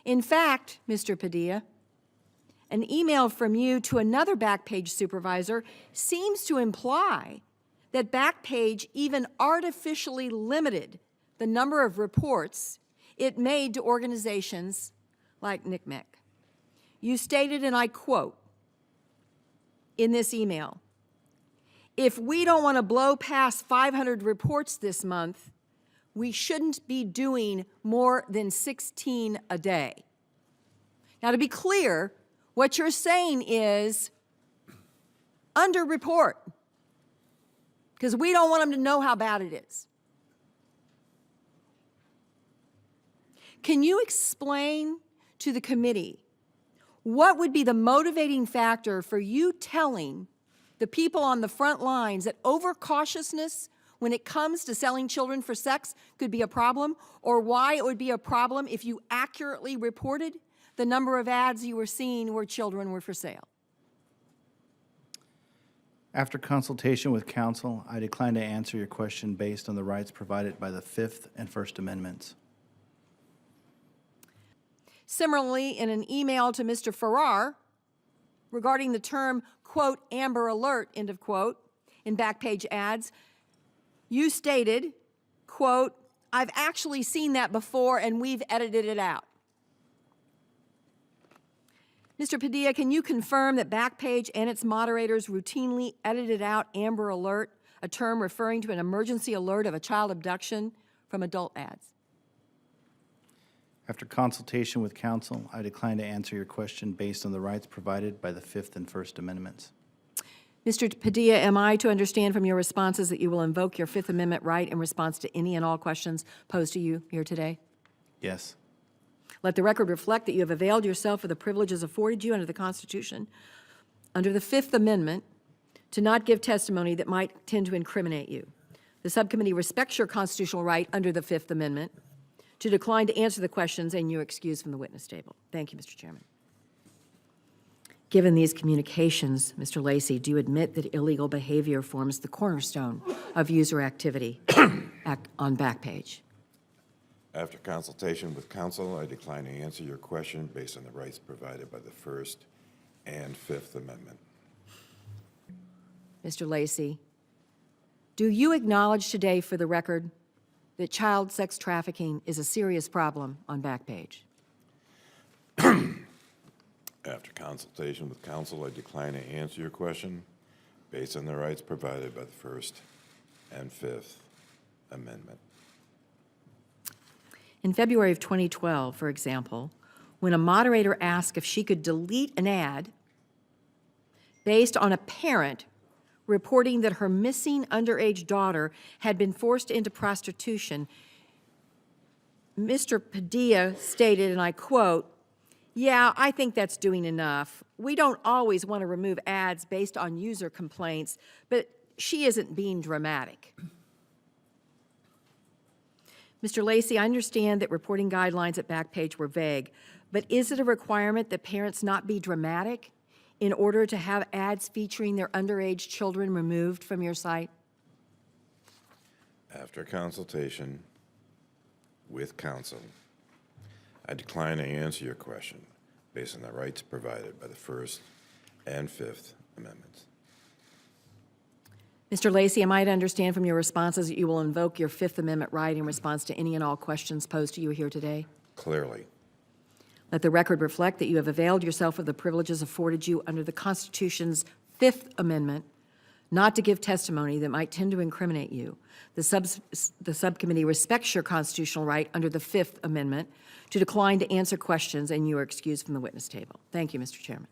In fact, Mr. Padilla, an email from you to another Backpage supervisor seems to imply that Backpage even artificially limited the number of reports it made to organizations like NCMEC. You stated, and I quote, in this email, "If we don't want to blow past 500 reports this month, we shouldn't be doing more than 16 a day." Now, to be clear, what you're saying is underreport, because we don't want them to know how bad it is. Can you explain to the committee what would be the motivating factor for you telling the people on the front lines that overcautiousness when it comes to selling children for sex could be a problem, or why it would be a problem if you accurately reported the number of ads you were seeing where children were for sale? After consultation with counsel, I decline to answer your question based on the rights provided by the Fifth and First Amendments. Similarly, in an email to Mr. Farrar regarding the term, quote, Amber Alert, end of quote, in Backpage ads, you stated, quote, "I've actually seen that before and we've edited it out." Mr. Padilla, can you confirm that Backpage and its moderators routinely edited out Amber Alert, a term referring to an emergency alert of a child abduction, from adult ads? After consultation with counsel, I decline to answer your question based on the rights provided by the Fifth and First Amendments. Mr. Padilla, am I to understand from your responses that you will invoke your Fifth Amendment right in response to any and all questions posed to you here today? Yes. Let the record reflect that you have availed yourself of the privileges afforded you under the Constitution, under the Fifth Amendment, to not give testimony that might tend to incriminate you. The subcommittee respects your constitutional right under the Fifth Amendment to decline to answer the questions, and you're excused from the witness table. Thank you, Mr. Chairman. Given these communications, Mr. Lacey, do you admit that illegal behavior forms the cornerstone of user activity on Backpage? After consultation with counsel, I decline to answer your question based on the rights provided by the First and Fifth Amendment. Mr. Lacey, do you acknowledge today for the record that child sex trafficking is a serious problem on Backpage? After consultation with counsel, I decline to answer your question based on the rights provided by the First and Fifth Amendment. In February of 2012, for example, when a moderator asked if she could delete an ad based on a parent reporting that her missing underage daughter had been forced into prostitution, Mr. Padilla stated, and I quote, "Yeah, I think that's doing enough. We don't always want to remove ads based on user complaints, but she isn't being dramatic." Mr. Lacey, I understand that reporting guidelines at Backpage were vague, but is it a requirement that parents not be dramatic in order to have ads featuring their underage children removed from your site? After consultation with counsel, I decline to answer your question based on the rights provided by the First and Fifth Amendments. Mr. Lacey, am I to understand from your responses that you will invoke your Fifth Amendment right in response to any and all questions posed to you here today? Clearly. Let the record reflect that you have availed yourself of the privileges afforded you under the Constitution's Fifth Amendment not to give testimony that might tend to incriminate you. The subcommittee respects your constitutional right under the Fifth Amendment to decline to answer questions, and you are excused from the witness table. Thank you, Mr. Chairman.